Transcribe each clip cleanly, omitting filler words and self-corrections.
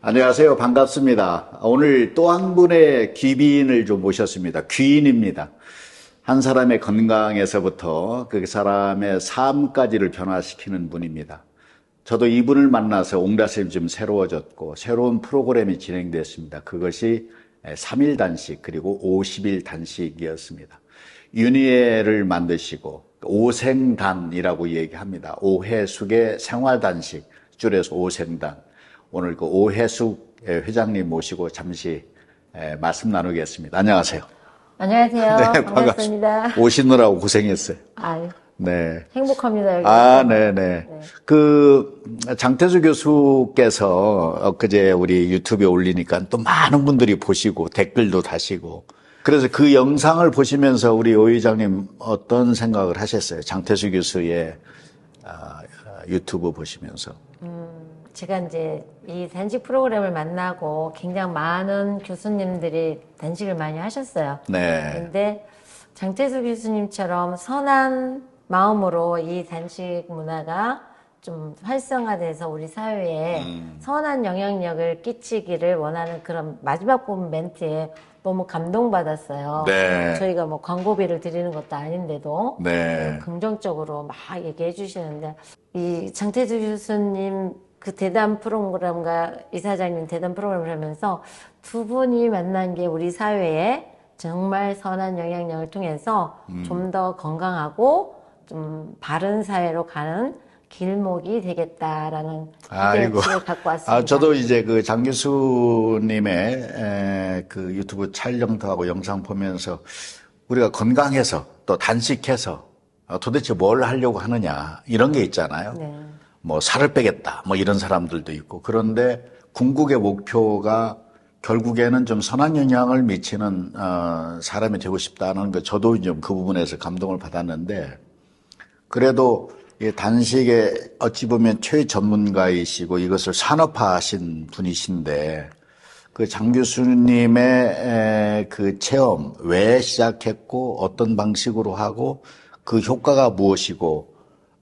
안녕하세요. 반갑습니다. 오늘 또 한 분의 귀빈을 좀 모셨습니다. 귀인입니다. 한 사람의 건강에서부터 그 사람의 삶까지를 변화시키는 분입니다. 저도 이분을 만나서 옹달샘이 좀 새로워졌고 새로운 프로그램이 진행됐습니다. 그것이 3일 단식 그리고 50일 단식이었습니다. 윤희애를 만드시고 오생단이라고 얘기합니다. 오해숙의 생활단식, 줄여서 오생단. 오늘 그 오해숙 회장님 모시고 잠시 말씀 나누겠습니다. 안녕하세요. 안녕하세요. 네, 반갑습니다. 오시느라고 고생했어요. 아유, 네. 행복합니다. 여기. 네네. 네. 장태수 교수께서 엊그제 우리 유튜브에 올리니까 또 많은 분들이 보시고 댓글도 다시고. 그래서 그 영상을 보시면서 우리 오 회장님 어떤 생각을 하셨어요? 장태수 교수의 유튜브 보시면서. 제가 이제 이 단식 프로그램을 만나고 굉장히 많은 교수님들이 단식을 많이 하셨어요. 네. 근데 장태수 교수님처럼 선한 마음으로 이 단식 문화가 좀 활성화돼서 우리 사회에 선한 영향력을 끼치기를 원하는 그런 마지막 부분 멘트에 너무 감동받았어요. 네. 저희가 뭐 광고비를 드리는 것도 아닌데도 네. 긍정적으로 막 얘기해 주시는데 이 장태수 교수님 그 대담 프로그램과 이사장님 대담 프로그램을 하면서 두 분이 만난 게 우리 사회에 정말 선한 영향력을 통해서 좀 더 건강하고 좀 바른 사회로 가는 길목이 되겠다라는 기대치를 갖고 왔습니다. 저도 이제 그 장 교수님의 그 유튜브 촬영도 하고 영상 보면서 우리가 건강해서 또 단식해서 도대체 뭘 하려고 하느냐 이런 게 있잖아요. 네. 뭐 살을 빼겠다 뭐 이런 사람들도 있고 그런데 궁극의 목표가 결국에는 좀 선한 영향을 미치는 사람이 되고 싶다는 거 저도 좀 그 부분에서 감동을 받았는데 그래도 이 단식에 어찌 보면 최전문가이시고 이것을 산업화하신 분이신데 그 장 교수님의 그 체험 왜 시작했고 어떤 방식으로 하고 그 효과가 무엇이고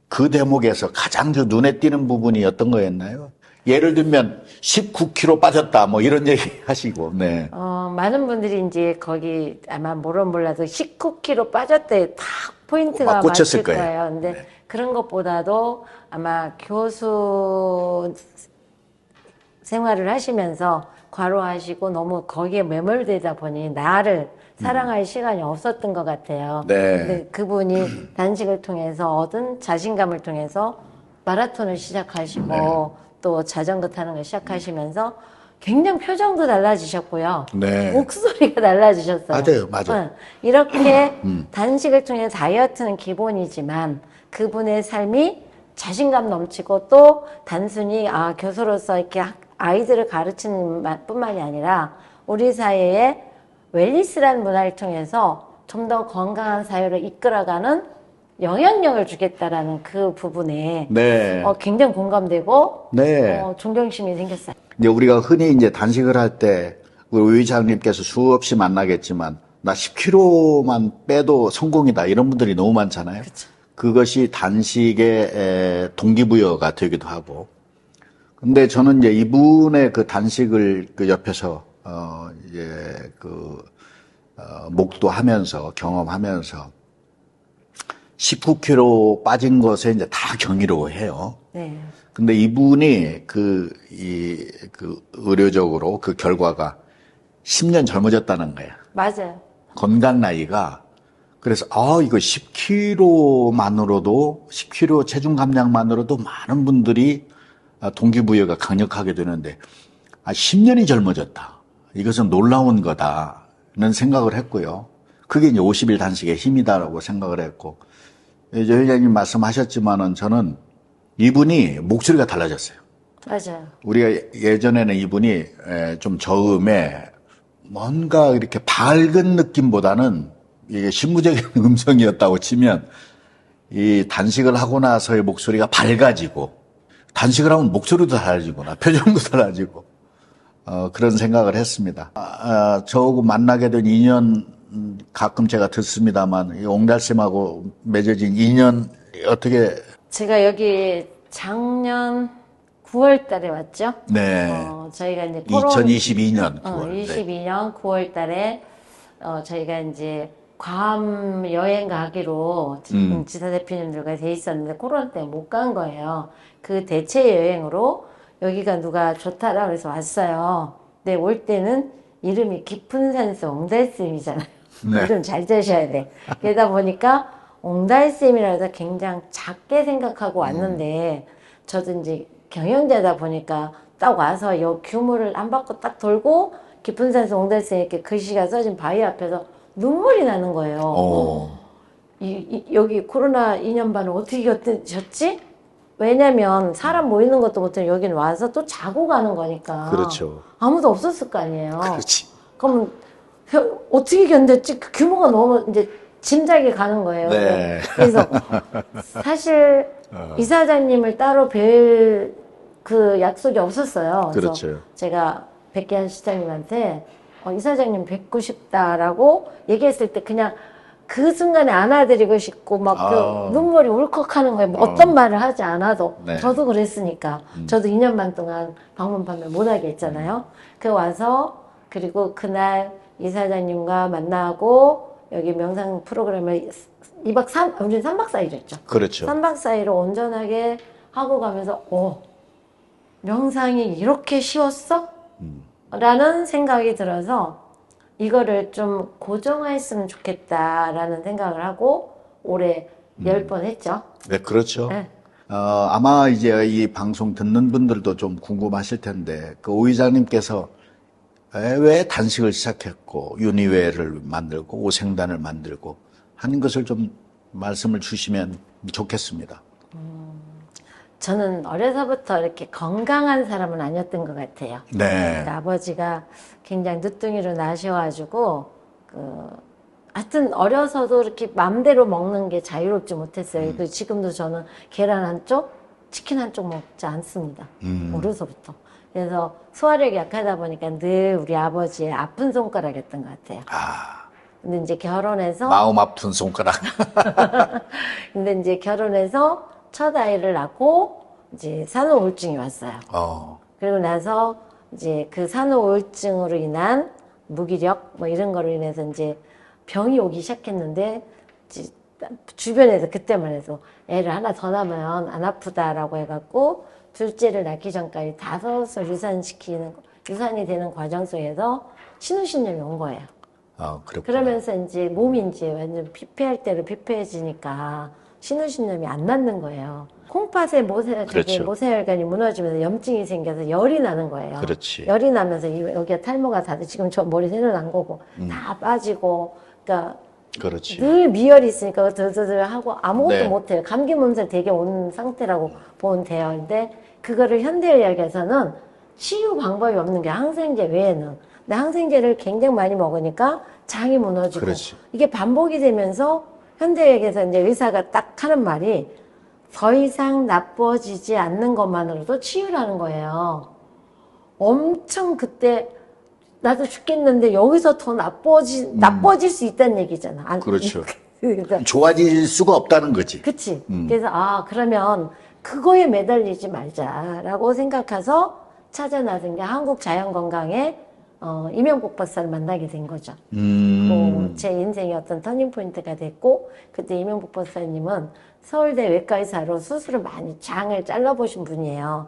그 대목에서 가장 눈에 띄는 부분이 어떤 거였나요? 예를 들면 19kg 빠졌다 뭐 이런 얘기 하시고 네. 많은 분들이 이제 거기 아마 몰라도 19kg 빠졌대 딱 포인트가 맞을 거예요. 근데 네. 그런 것보다도 아마 교수 생활을 하시면서 과로하시고 너무 거기에 매몰되다 보니 나를 사랑할 시간이 없었던 것 같아요. 네. 근데 그분이 단식을 통해서 얻은 자신감을 통해서 마라톤을 시작하시고 네. 또 자전거 타는 걸 시작하시면서 굉장히 표정도 달라지셨고요. 네. 목소리가 달라지셨어요. 맞아요. 이렇게 단식을 통해 다이어트는 기본이지만 그분의 삶이 자신감 넘치고 또 단순히 교수로서 이렇게 아이들을 가르치는 뿐만이 아니라 우리 사회에 웰니스라는 문화를 통해서 좀 더 건강한 사회를 이끌어가는 영향력을 주겠다라는 그 부분에 네. 굉장히 공감되고 네. 존경심이 생겼어요. 이제 우리가 흔히 이제 단식을 할 때 우리 의장님께서 수없이 만나겠지만 나 10kg만 빼도 성공이다 이런 분들이 너무 많잖아요. 그쵸. 그것이 단식의 동기부여가 되기도 하고. 근데 저는 이제 이분의 그 단식을 그 옆에서 목도하면서 경험하면서 19kg 빠진 것에 이제 다 경이로워해요. 네. 근데 이분이 의료적으로 그 결과가 10년 젊어졌다는 거예요. 맞아요. 건강 나이가. 그래서, 이거 10kg만으로도, 10kg 체중 감량만으로도 많은 분들이 동기부여가 강력하게 되는데, 10년이 젊어졌다. 이것은 놀라운 거다는 생각을 했고요. 그게 이제 50일 단식의 힘이다라고 생각을 했고, 이제 회장님 말씀하셨지만은 저는 이분이 목소리가 달라졌어요. 맞아요. 우리가 예전에는 이분이 좀 저음에 뭔가 이렇게 밝은 느낌보다는 이게 신무적인 음성이었다고 치면 이 단식을 하고 나서의 목소리가 밝아지고 단식을 하면 목소리도 달라지구나, 표정도 달라지고 그런 생각을 했습니다. 저하고 만나게 된 인연 가끔 제가 듣습니다만 옹달샘하고 맺어진 인연 어떻게 제가 여기 작년 9월 달에 왔죠. 네. 저희가 이제 2022년 9월. 22년 9월 달에 저희가 이제 괌 여행 가기로 지사 대표님들과 돼 있었는데 코로나 때문에 못 간 거예요. 그 대체 여행으로 여기가 누가 좋다라 그래서 왔어요. 근데 올 때는 이름이 깊은 산속 옹달샘이잖아요. 네. 이름 잘 짜셔야 돼. 그러다 보니까 옹달샘이라 해서 굉장히 작게 생각하고 왔는데 저도 이제 경영자다 보니까 딱 와서 요 규모를 안 받고 딱 돌고 깊은 산속 옹달샘 이렇게 글씨가 써진 바위 앞에서 눈물이 나는 거예요. 여기 코로나 2년 반을 어떻게 견디셨지? 왜냐면 사람 모이는 것도 못해 여기는 와서 또 자고 가는 거니까. 그렇죠. 아무도 없었을 거 아니에요. 그렇지. 그럼 어떻게 견뎠지? 그 규모가 너무 이제 짐작이 가는 거예요. 네. 그래서 사실 이사장님을 따로 뵐 그 약속이 없었어요. 그래서 그렇죠. 제가 백기환 시장님한테 이사장님 뵙고 싶다라고 얘기했을 때 그냥 그 순간에 안아드리고 싶고 막 그 눈물이 울컥하는 거예요. 뭐 어떤 말을 하지 않아도. 네. 저도 그랬으니까. 저도 2년 반 동안 방문 판매 못하게 했잖아요. 그 와서 그리고 그날 이사장님과 만나고 여기 명상 프로그램을 2박 3, 우리는 3박 4일 했죠. 그렇죠. 3박 4일을 온전하게 하고 가면서 명상이 이렇게 쉬웠어? 라는 생각이 들어서 이거를 좀 고정화했으면 좋겠다라는 생각을 하고 올해 10번 했죠. 네, 그렇죠. 네. 아마 이제 이 방송 듣는 분들도 좀 궁금하실 텐데, 그 오 이사님께서 왜 단식을 시작했고, 윤희회를 만들고, 오생단을 만들고 하는 것을 좀 말씀을 주시면 좋겠습니다. 저는 어려서부터 이렇게 건강한 사람은 아니었던 것 같아요. 네. 그러니까 아버지가 굉장히 늦둥이로 나셔가지고, 하여튼 어려서도 이렇게 맘대로 먹는 게 자유롭지 못했어요. 그 지금도 저는 계란 한쪽, 치킨 한쪽 먹지 않습니다. 어려서부터. 그래서 소화력이 약하다 보니까 늘 우리 아버지의 아픈 손가락이었던 것 같아요. 근데 이제 결혼해서. 마음 아픈 손가락. 근데 이제 결혼해서 첫 아이를 낳고 이제 산후우울증이 왔어요. 그리고 나서 이제 그 산후우울증으로 인한 무기력 뭐 이런 거로 인해서 이제 병이 오기 시작했는데 주변에서 그때만 해도 애를 하나 더 낳으면 안 아프다라고 해갖고 둘째를 낳기 전까지 5을 유산이 되는 과정 속에서 신우신염이 온 거예요. 그렇구나. 그러면서 이제 몸이 이제 완전 피폐할 대로 피폐해지니까 신우신염이 안 낫는 거예요. 콩팥에 그렇죠. 모세혈관이 무너지면서 염증이 생겨서 열이 나는 거예요. 그렇지. 열이 나면서 여기가 탈모가 다들 지금 저 머리 새로 난 거고 다 빠지고, 그러니까 그렇지. 늘 미열이 있으니까 드드드 하고 아무것도 네. 못해요. 감기 몸살 되게 온 상태라고 보면 돼요. 근데 그거를 현대의학에서는 치유 방법이 없는 게 항생제 외에는. 근데 항생제를 굉장히 많이 먹으니까 장이 무너지고 그렇지. 이게 반복이 되면서 현대의학에서 이제 의사가 딱 하는 말이 더 이상 나빠지지 않는 것만으로도 치유라는 거예요. 엄청 그때 나도 죽겠는데 여기서 더 나빠질 수 있다는 얘기잖아. 그렇죠. 그러니까 좋아질 수가 없다는 거지. 그치. 그래서 그러면 그거에 매달리지 말자라고 생각해서 찾아 나선 게 한국자연건강의 이명복 박사를 만나게 된 거죠. 제 인생의 어떤 터닝포인트가 됐고, 그때 이명복 박사님은 서울대 외과의사로 수술을 많이 장을 잘라보신 분이에요.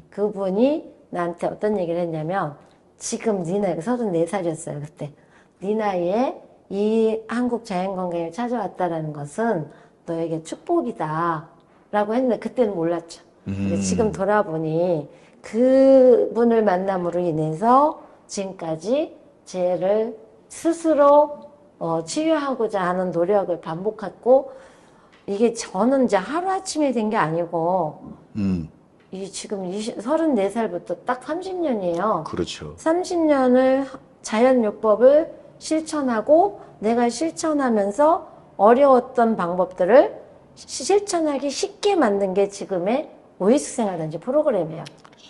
그분이 나한테 어떤 얘기를 했냐면, 지금 네 나이가 34살이었어요, 그때. 네 나이에 이 한국자연건강을 찾아왔다라는 것은 너에게 축복이다. 라고 했는데, 그때는 몰랐죠. 근데 지금 돌아보니, 그분을 만남으로 인해서 지금까지 쟤를 스스로 치유하고자 하는 노력을 반복했고, 이게 저는 이제 하루아침에 된 게 아니고, 이 지금 34살부터 딱 30년이에요. 그렇죠. 30년을 자연요법을 실천하고 내가 실천하면서 어려웠던 방법들을 실천하기 쉽게 만든 게 지금의 오이숙생활단지 프로그램이에요.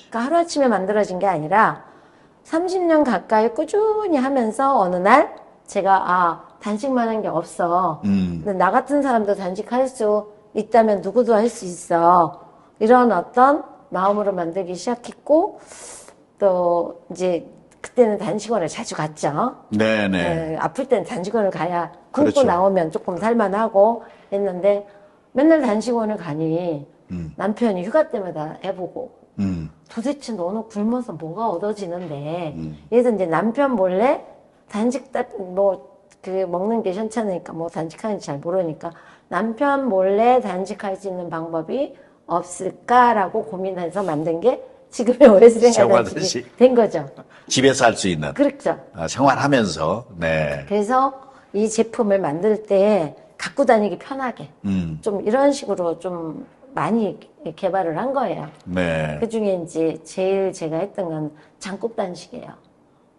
그러니까 하루아침에 만들어진 게 아니라 30년 가까이 꾸준히 하면서 어느 날 제가 단식만 한 게 없어. 근데 나 같은 사람도 단식할 수 있다면 누구도 할 수 있어. 이런 어떤 마음으로 만들기 시작했고, 또 이제 그때는 단식원을 자주 갔죠. 네네. 아플 때는 단식원을 가야 굶고 그렇죠. 나오면 조금 살만하고 했는데 맨날 단식원을 가니 남편이 휴가 때마다 해보고 도대체 너는 굶어서 뭐가 얻어지는데 그래서 이제 남편 몰래 단식 그 먹는 게 현찮으니까 뭐 단식하는지 잘 모르니까 남편 몰래 단식할 수 있는 방법이 없을까라고 고민해서 만든 게 지금의 오해수랭아 생활하듯이. 단식이 된 거죠. 집에서 할 수 있는. 그렇죠. 생활하면서. 네. 그래서 이 제품을 만들 때 갖고 다니기 편하게 좀 이런 식으로 좀 많이 개발을 한 거예요. 네. 그 중에 이제 제일 제가 했던 건 장국 단식이에요.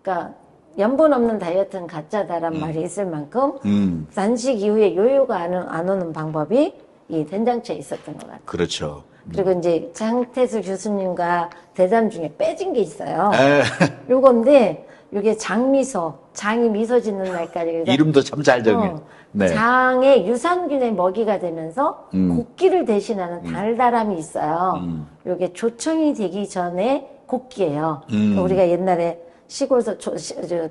그러니까 염분 없는 다이어트는 가짜다란 말이 있을 만큼 단식 이후에 요요가 안 오는 방법이 이 된장채에 있었던 것 같아요. 그렇죠. 그리고 이제 장태수 교수님과 대담 중에 빼진 게 있어요. 에. 요건데 요게 장미소, 장이 미소 짓는 날까지. 그래서 이름도 참 잘 정해. 네. 장의 유산균의 먹이가 되면서 곡기를 대신하는 달달함이 있어요. 요게 조청이 되기 전에 곡기예요. 그러니까 우리가 옛날에 시골에서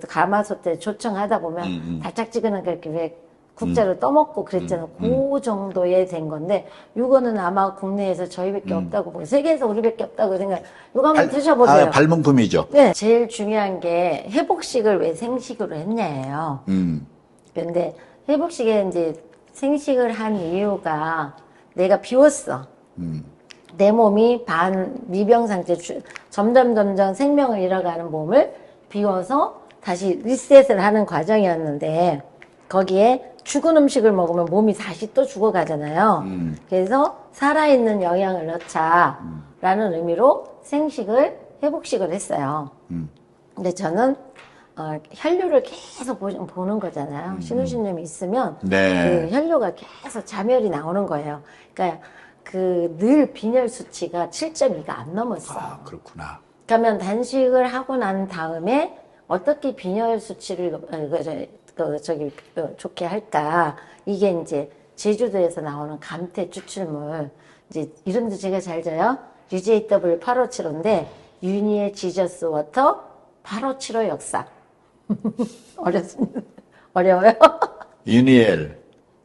가마솥 때 조청하다 보면 달짝지근한 그렇게 왜 국자로 떠먹고 그랬잖아요. 그 정도에 된 건데 요거는 아마 국내에서 저희밖에 없다고 보고 세계에서 우리밖에 없다고 생각. 요거 한번 드셔보세요. 발명품이죠. 네, 제일 중요한 게 회복식을 왜 생식으로 했냐예요. 근데 회복식에 이제 생식을 한 이유가 내가 비웠어. 내 몸이 미병 상태, 점점 생명을 잃어가는 몸을 비워서 다시 리셋을 하는 과정이었는데 거기에 죽은 음식을 먹으면 몸이 다시 또 죽어가잖아요. 그래서 살아있는 영양을 넣자라는 의미로 생식을 회복식을 했어요. 근데 저는 혈류를 계속 보는 거잖아요. 신우신님이 있으면 네. 그 혈류가 계속 자멸이 나오는 거예요. 그러니까 그 늘 빈혈 수치가 7.2가 안 넘었어요. 아, 그렇구나. 그러면 단식을 하고 난 다음에 어떻게 빈혈 수치를 좋게 할까? 이게 이제 제주도에서 나오는 감태 추출물. 이제 이름도 제가 잘 져요. UJW 8575인데 유니의 지저스 워터 8575 역사. 어렵습니다. 어려워요? 유니엘,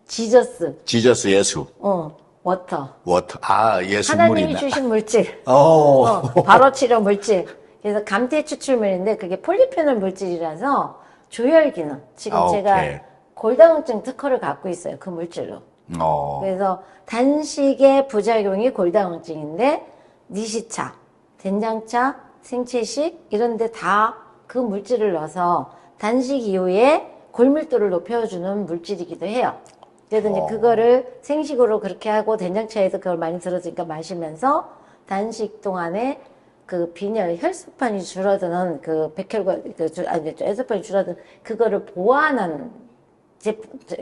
지저스. 예수, 워터. 예수 하나님이 물이네. 주신 물질. 오. 바로 치료 물질. 그래서 감태 추출물인데 그게 폴리페놀 물질이라서 조혈 기능. 지금 제가 오케이. 골다공증 특허를 갖고 있어요. 그 물질로. 그래서 단식의 부작용이 골다공증인데 니시차, 된장차, 생채식 이런 데 다 그 물질을 넣어서 단식 이후에 골밀도를 높여주는 물질이기도 해요. 그래서 이제 그거를 생식으로 그렇게 하고 된장차에서 그걸 많이 들어주니까 마시면서 단식 동안에 그 빈혈, 혈소판이 줄어드는 그 백혈과, 혈소판이 줄어드는 그거를 보완한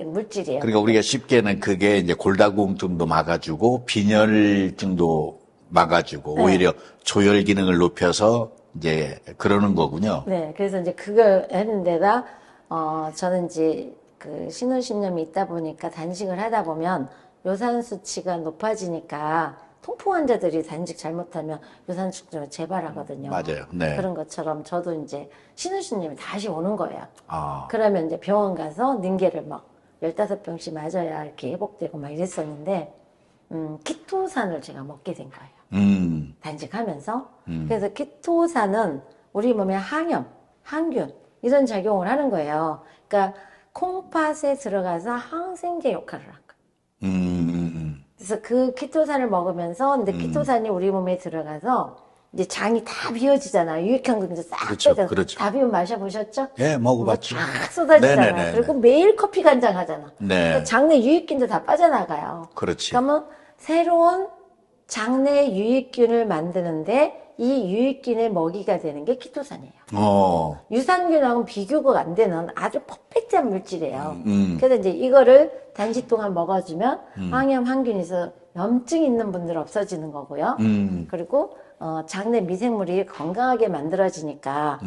물질이에요. 그러니까 우리가 쉽게는 그게 이제 골다공증도 막아주고 빈혈증도 막아주고 네. 오히려 조혈 기능을 높여서 이제 그러는 거군요. 네, 그래서 이제 그걸 했는데다, 저는 이제 그 신혼신념이 있다 보니까 단식을 하다 보면 요산 수치가 높아지니까 통풍 환자들이 단식 잘못하면 요산 수치가 재발하거든요. 맞아요. 네. 그런 것처럼 저도 이제 신혼신념이 다시 오는 거예요. 아, 그러면 이제 병원 가서 닌게를 막 15병씩 맞아야 이렇게 회복되고 막 이랬었는데, 키토산을 제가 먹게 된 거예요. 단식하면서. 그래서 키토산은 우리 몸에 항염, 항균, 이런 작용을 하는 거예요. 그러니까 콩팥에 들어가서 항생제 역할을 한 거예요. 그래서 그 키토산을 먹으면서, 근데 키토산이 우리 몸에 들어가서 이제 장이 다 비워지잖아요. 유익한 것들 싹 그렇죠, 빼잖아요. 그렇죠. 다 비우면 마셔보셨죠? 예, 먹어봤죠. 쫙 쏟아지잖아요. 네네네. 그리고 매일 커피 간장 하잖아. 네. 그러니까 장내 유익균도 다 빠져나가요. 그렇지. 그러면 새로운 장내 유익균을 만드는데 이 유익균의 먹이가 되는 게 키토산이에요. 유산균하고는 비교가 안 되는 아주 퍼펙트한 물질이에요. 그래서 이제 이거를 단식 동안 먹어주면 항염, 항균에서 염증 있는 분들 없어지는 거고요. 그리고 장내 미생물이 건강하게 만들어지니까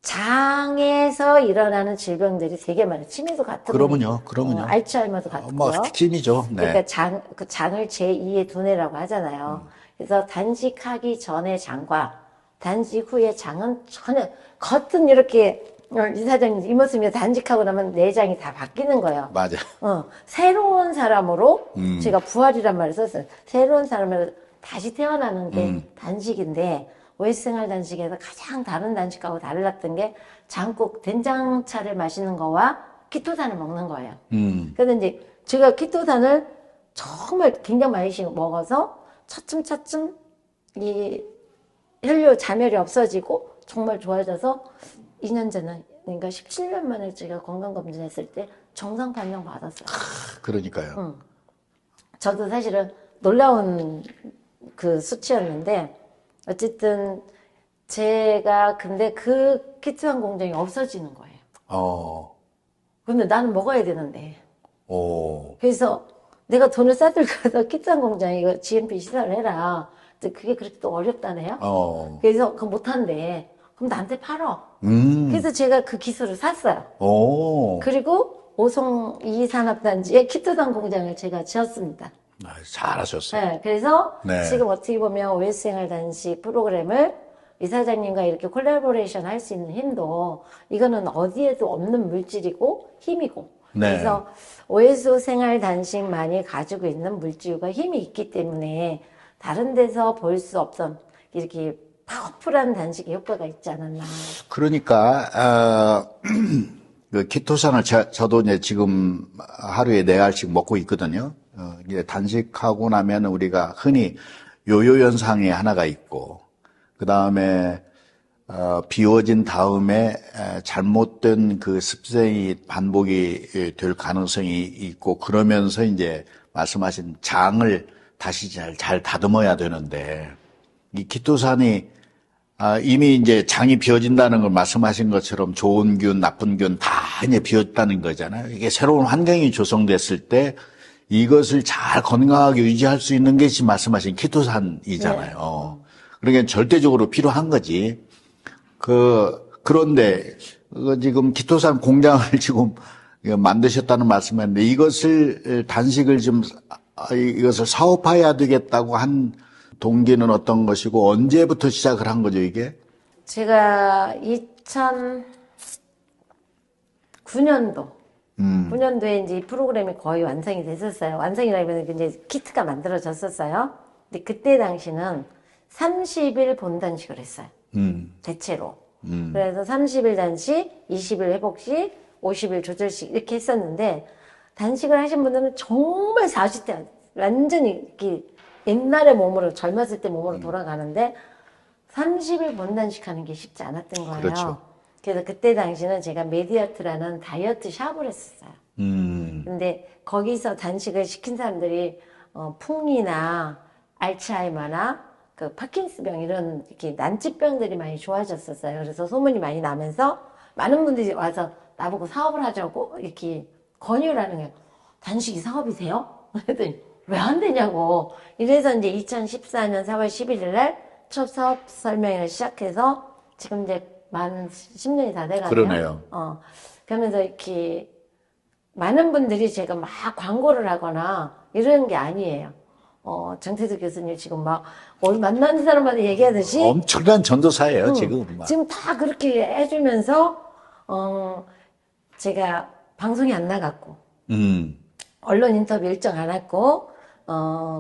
장에서 일어나는 질병들이 되게 많아요. 치매도 같은 그러면요. 알츠하이머도 같고요. 뭐 특징이죠. 네. 그러니까 장을 제2의 두뇌라고 하잖아요. 그래서 단식하기 전의 장과 단식 후의 장은 전혀 겉은 이렇게 이사장님 이 모습이 단식하고 나면 내장이 다 바뀌는 거예요. 맞아. 새로운 사람으로 제가 부활이란 말을 썼어요. 새로운 사람으로 다시 태어나는 게 단식인데 오해수 생활 단식에서 가장 다른 단식하고 달랐던 게 장국 된장차를 마시는 거와 키토산을 먹는 거예요. 그래서 이제 제가 키토산을 정말 굉장히 많이 먹어서 차츰차츰 이 혈류 잠열이 없어지고 정말 좋아져서 2년 전에 그러니까 17년 만에 제가 건강검진했을 때 정상 판정 받았어요. 그러니까요. 저도 사실은 놀라운 그 수치였는데 어쨌든 제가 근데 그 키토산 공장이 없어지는 거예요. 근데 나는 먹어야 되는데. 그래서 내가 돈을 싸들고 가서 키토산 공장 이거 GMP 시설을 해라. 근데 그게 그렇게 또 어렵다네요. 그래서 그거 못한대. 그럼 나한테 팔어. 그래서 제가 그 기술을 샀어요. 그리고 오송 2산업단지에 키토산 공장을 제가 지었습니다. 잘하셨어요. 네, 그래서 네. 지금 어떻게 보면 오해수 생활 단식 프로그램을 이사장님과 이렇게 콜라보레이션 할 수 있는 힘도 이거는 어디에도 없는 물질이고 힘이고 네. 그래서 오해수 생활 단식만이 가지고 있는 물질과 힘이 있기 때문에 다른 데서 볼 수 없던 이렇게 파워풀한 단식의 효과가 있지 않았나. 그러니까 그 키토산을 저도 이제 지금 하루에 4알씩 먹고 있거든요. 이제 단식하고 나면 우리가 흔히 요요 현상이 하나가 있고, 그 다음에 비워진 다음에 잘못된 그 습성이 반복이 될 가능성이 있고, 그러면서 이제 말씀하신 장을 다시 잘 다듬어야 되는데, 이 키토산이 이미 이제 장이 비워진다는 걸 말씀하신 것처럼 좋은 균, 나쁜 균 다 이제 비웠다는 거잖아요. 이게 새로운 환경이 조성됐을 때 이것을 잘 건강하게 유지할 수 있는 것이 말씀하신 키토산이잖아요. 네. 그러니까 절대적으로 필요한 거지. 그런데 지금 키토산 공장을 지금 만드셨다는 말씀인데 이것을 단식을 이것을 사업화해야 되겠다고 한 동기는 어떤 것이고 언제부터 시작을 한 거죠, 이게? 제가 2009년도 9년도에 이제 이 프로그램이 거의 완성이 됐었어요. 완성이라면 이제 키트가 만들어졌었어요. 근데 그때 당시는 30일 본단식을 했어요. 대체로. 그래서 30일 단식, 20일 회복식, 50일 조절식 이렇게 했었는데 단식을 하신 분들은 정말 40대 완전히 이렇게 옛날의 몸으로 젊었을 때 몸으로 돌아가는데 30일 본단식 하는 게 쉽지 않았던 거예요. 그렇죠. 그래서 그때 당시는 제가 메디어트라는 다이어트 샵을 했었어요. 근데 거기서 단식을 시킨 사람들이 풍이나 알츠하이머나 그 파킨스병 이런 이렇게 난치병들이 많이 좋아졌었어요. 그래서 소문이 많이 나면서 많은 분들이 와서 나보고 사업을 하자고 이렇게 권유를 하는 거예요. 단식이 사업이세요? 그랬더니 왜 안 되냐고. 이래서 이제 2014년 4월 11일 날 첫 사업 설명회를 시작해서 지금 이제 만 10년이 다 돼가네요. 그러네요. 그러면서 이렇게 많은 분들이 제가 막 광고를 하거나 이러는 게 아니에요. 정태수 교수님 지금 막 만나는 사람마다 얘기하듯이 엄청난 전도사예요, 지금. 지금 다 그렇게 해주면서 제가 방송에 안 나갔고 언론 인터뷰 일정 안 했고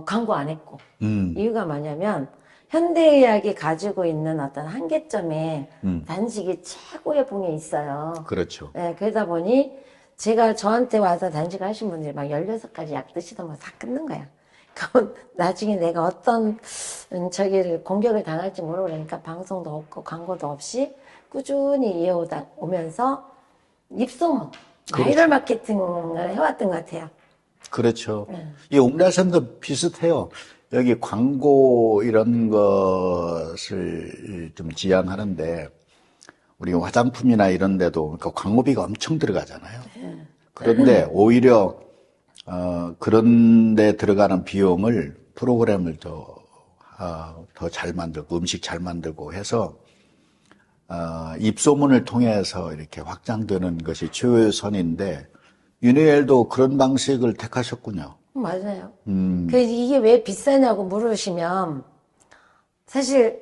광고 안 했고 이유가 뭐냐면 현대의학이 가지고 있는 어떤 한계점에 단식이 최고의 봉에 있어요. 그렇죠. 네, 그러다 보니 제가 저한테 와서 단식을 하신 분들이 막 16가지 약 드시던 거 다 끊는 거야. 그럼 나중에 내가 어떤 저기를 공격을 당할지 모르니까 방송도 없고 광고도 없이 꾸준히 이어오면서 입소문, 바이럴 마케팅을 해왔던 것 같아요. 그렇죠. 이 옥라산도 비슷해요. 여기 광고 이런 것을 좀 지향하는데 우리 화장품이나 이런 데도 그러니까 광고비가 엄청 들어가잖아요. 그런데 오히려 그런 데 들어가는 비용을 프로그램을 더 잘 만들고 음식 잘 만들고 해서 입소문을 통해서 이렇게 확장되는 것이 최선인데 윤희엘도 그런 방식을 택하셨군요. 맞아요. 그래서 이게 왜 비싸냐고 물으시면 사실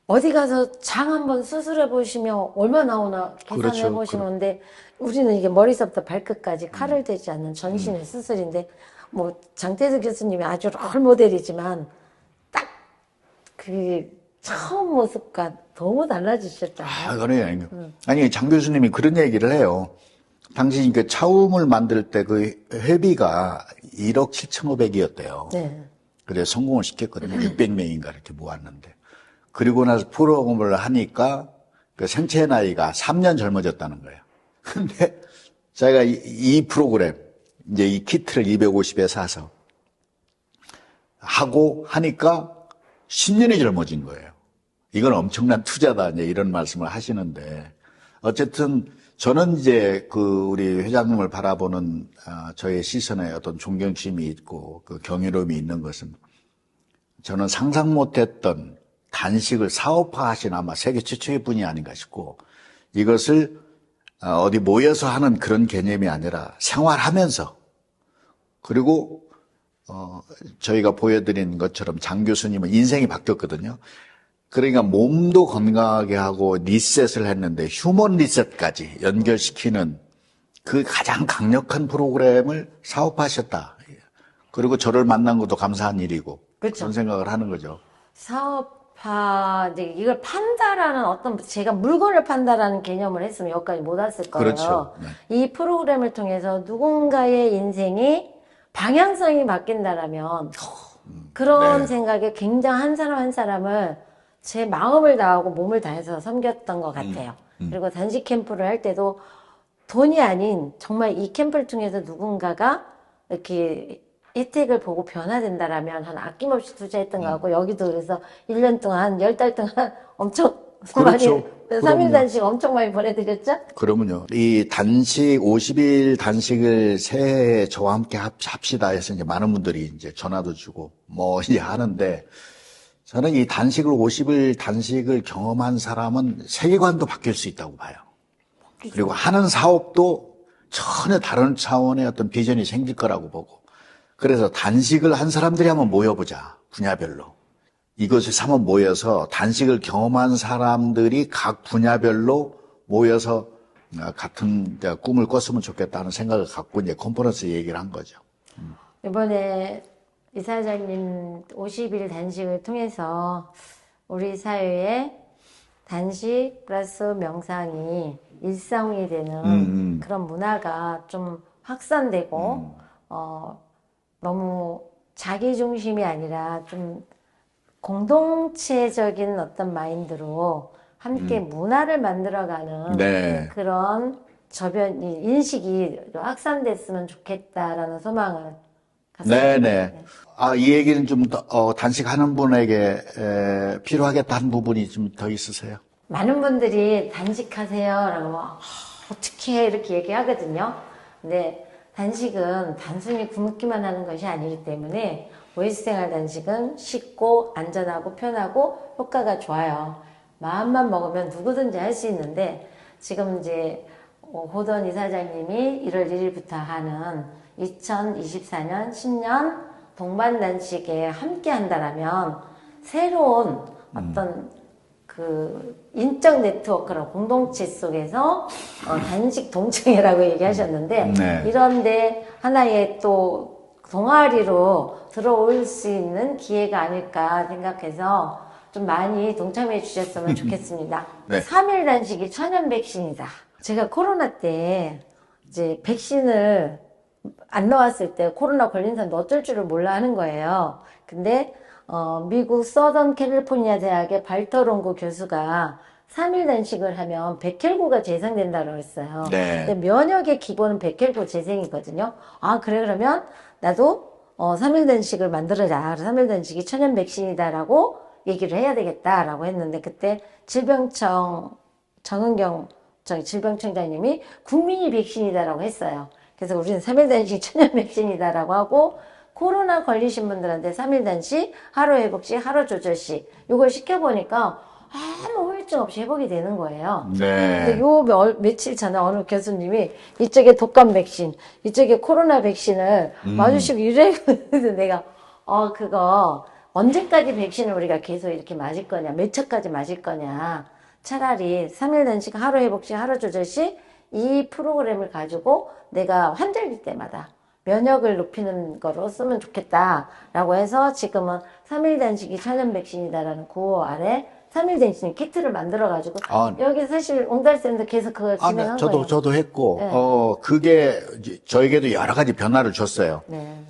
어디 가서 장 한번 수술해 보시면 얼마 나오나 계산해 그렇죠. 보시는데 우리는 이게 머리서부터 발끝까지 칼을 대지 않는 전신의 수술인데 뭐 장태수 교수님이 아주 롤 모델이지만 딱 그 처음 모습과 너무 달라지셨잖아요. 그래요. 아니, 장 교수님이 그런 얘기를 해요. 당시 그 차움을 만들 때 그 회비가 1억 7,500이었대요. 네. 그래서 성공을 시켰거든요. 600명인가 이렇게 모았는데. 그리고 나서 프로그램을 하니까 그 생체 나이가 3년 젊어졌다는 거예요. 근데 자기가 이 프로그램, 이제 이 키트를 250에 사서 하고 하니까 10년이 젊어진 거예요. 이건 엄청난 투자다, 이제 이런 말씀을 하시는데. 어쨌든 저는 이제 그 우리 회장님을 바라보는 저의 시선에 어떤 존경심이 있고 그 경이로움이 있는 것은 저는 상상 못했던 단식을 사업화하신 아마 세계 최초의 분이 아닌가 싶고 이것을 어디 모여서 하는 그런 개념이 아니라 생활하면서 그리고 저희가 보여드린 것처럼 장 교수님은 인생이 바뀌었거든요. 그러니까 몸도 건강하게 하고 리셋을 했는데 휴먼 리셋까지 연결시키는 그 가장 강력한 프로그램을 사업화하셨다. 그리고 저를 만난 것도 감사한 일이고 그렇죠. 그런 생각을 하는 거죠. 사업화, 이제 이걸 판다라는 어떤, 제가 물건을 판다라는 개념을 했으면 여기까지 못 왔을 거예요. 그렇죠. 네. 이 프로그램을 통해서 누군가의 인생이 방향성이 바뀐다라면 그런 네. 생각에 굉장히 한 사람 한 사람을 제 마음을 다하고 몸을 다해서 섬겼던 것 같아요. 그리고 단식 캠프를 할 때도 돈이 아닌 정말 이 캠프를 통해서 누군가가 이렇게 혜택을 보고 변화된다라면 한 아낌없이 투자했던 것 같고 여기도 그래서 1년 동안 10달 동안 엄청 그렇죠. 많이 3일 단식 엄청 많이 보내드렸죠? 그러면요. 이 단식 50일 단식을 새해에 저와 함께 합시다 해서 이제 많은 분들이 이제 전화도 주고 뭐 이제 하는데 저는 이 단식을 50일 단식을 경험한 사람은 세계관도 바뀔 수 있다고 봐요. 그리고 하는 사업도 전혀 다른 차원의 어떤 비전이 생길 거라고 보고 그래서 단식을 한 사람들이 한번 모여보자. 분야별로. 이것에 한번 모여서 단식을 경험한 사람들이 각 분야별로 모여서 같은 꿈을 꿨으면 좋겠다는 생각을 갖고 이제 컨퍼런스 얘기를 한 거죠. 이번에 이사장님 50일 단식을 통해서 우리 사회에 단식 플러스 명상이 일상이 되는 그런 문화가 좀 확산되고 너무 자기 중심이 아니라 좀 공동체적인 어떤 마인드로 함께 문화를 만들어가는 네. 그런 인식이 확산됐으면 좋겠다라는 소망을 갖습니다. 네네. 이 얘기는 좀 더, 단식하는 분에게 필요하겠다 하는 부분이 좀 더 있으세요? 많은 분들이 단식하세요라고 어떻게 이렇게 얘기하거든요. 근데 단식은 단순히 굶기만 하는 것이 아니기 때문에 오이스생활 단식은 쉽고 안전하고 편하고 효과가 좋아요. 마음만 먹으면 누구든지 할 수 있는데 지금 이제 호돈 이사장님이 1월 1일부터 하는 2024년 신년 동반단식에 함께 한다라면 새로운 어떤 그 인적 네트워크랑 공동체 속에서 단식 동창회라고 얘기하셨는데 네. 이런데 하나의 또 동아리로 들어올 수 있는 기회가 아닐까 생각해서 좀 많이 동참해 주셨으면 좋겠습니다. 네. 3일 단식이 천연 백신이다. 제가 코로나 때 이제 백신을 안 넣었을 때 코로나 걸린 사람도 어쩔 줄을 몰라 하는 거예요. 근데 미국 서던 캘리포니아 대학의 발터롱고 교수가 3일 단식을 하면 백혈구가 재생된다고 했어요. 네. 근데 면역의 기본은 백혈구 재생이거든요. 그래 그러면 나도 3일 단식을 만들어자. 3일 단식이 천연 백신이다라고 얘기를 해야 되겠다라고 했는데 그때 질병청 정은경 질병청장님이 국민이 백신이다라고 했어요. 그래서 우리는 3일 단식 천연 백신이다라고 하고 코로나 걸리신 분들한테 3일 단식, 하루 회복식, 하루 조절식 이걸 시켜보니까 아무 후유증 없이 회복이 되는 거예요. 네. 근데 요 며칠 전에 어느 교수님이 이쪽에 독감 백신, 이쪽에 코로나 백신을 맞으시고 이래서 내가 그거 언제까지 백신을 우리가 계속 이렇게 맞을 거냐, 몇 차까지 맞을 거냐. 차라리 3일 단식, 하루 회복식, 하루 조절식 이 프로그램을 가지고 내가 환절기 때마다 면역을 높이는 거로 쓰면 좋겠다라고 해서 지금은 3일 단식이 천연 백신이다라는 구호 아래 3일 단식 키트를 만들어가지고 여기 사실 옹달쌤도 계속 그걸 진행한 거예요. 저도 했고, 네. 그게 저에게도 여러 가지 변화를 줬어요. 네.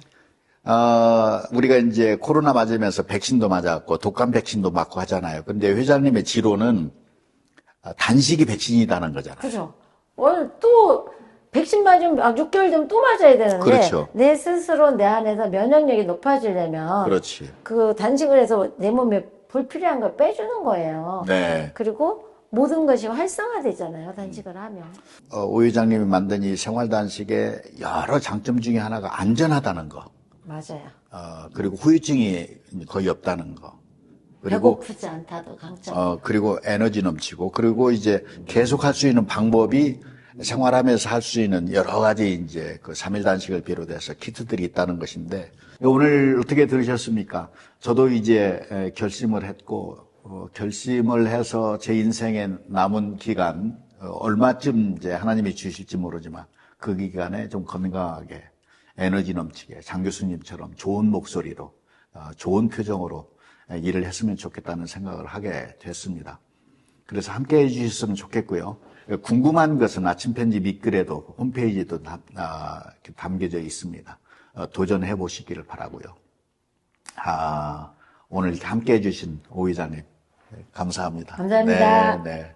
우리가 이제 코로나 맞으면서 백신도 맞았고, 독감 백신도 맞고 하잖아요. 근데 회장님의 지론은 단식이 백신이라는 거잖아요. 그죠. 오늘 또 백신 맞으면 6개월 되면 또 맞아야 되는데 그렇죠. 내 스스로 내 안에서 면역력이 높아지려면 그렇지. 그 단식을 해서 내 몸에 불필요한 걸 빼주는 거예요. 네. 그리고 모든 것이 활성화되잖아요. 단식을 하면. 오 회장님이 만든 이 생활단식의 여러 장점 중에 하나가 안전하다는 거. 맞아요. 그리고 후유증이 거의 없다는 거. 그리고 배고프지 않다도 강점. 그리고 에너지 넘치고, 그리고 이제 계속 할 수 있는 방법이 생활하면서 할 수 있는 여러 가지 이제 그 3일 단식을 비롯해서 키트들이 있다는 것인데, 오늘 어떻게 들으셨습니까? 저도 이제 결심을 했고, 결심을 해서 제 인생에 남은 기간, 얼마쯤 이제 하나님이 주실지 모르지만 그 기간에 좀 건강하게 에너지 넘치게 장 교수님처럼 좋은 목소리로, 좋은 표정으로 일을 했으면 좋겠다는 생각을 하게 됐습니다. 그래서 함께 해주셨으면 좋겠고요. 궁금한 것은 아침 편지 밑글에도 홈페이지에도 담겨져 있습니다. 도전해 보시기를 바라고요. 오늘 이렇게 함께 해주신 오 회장님 감사합니다. 감사합니다. 네.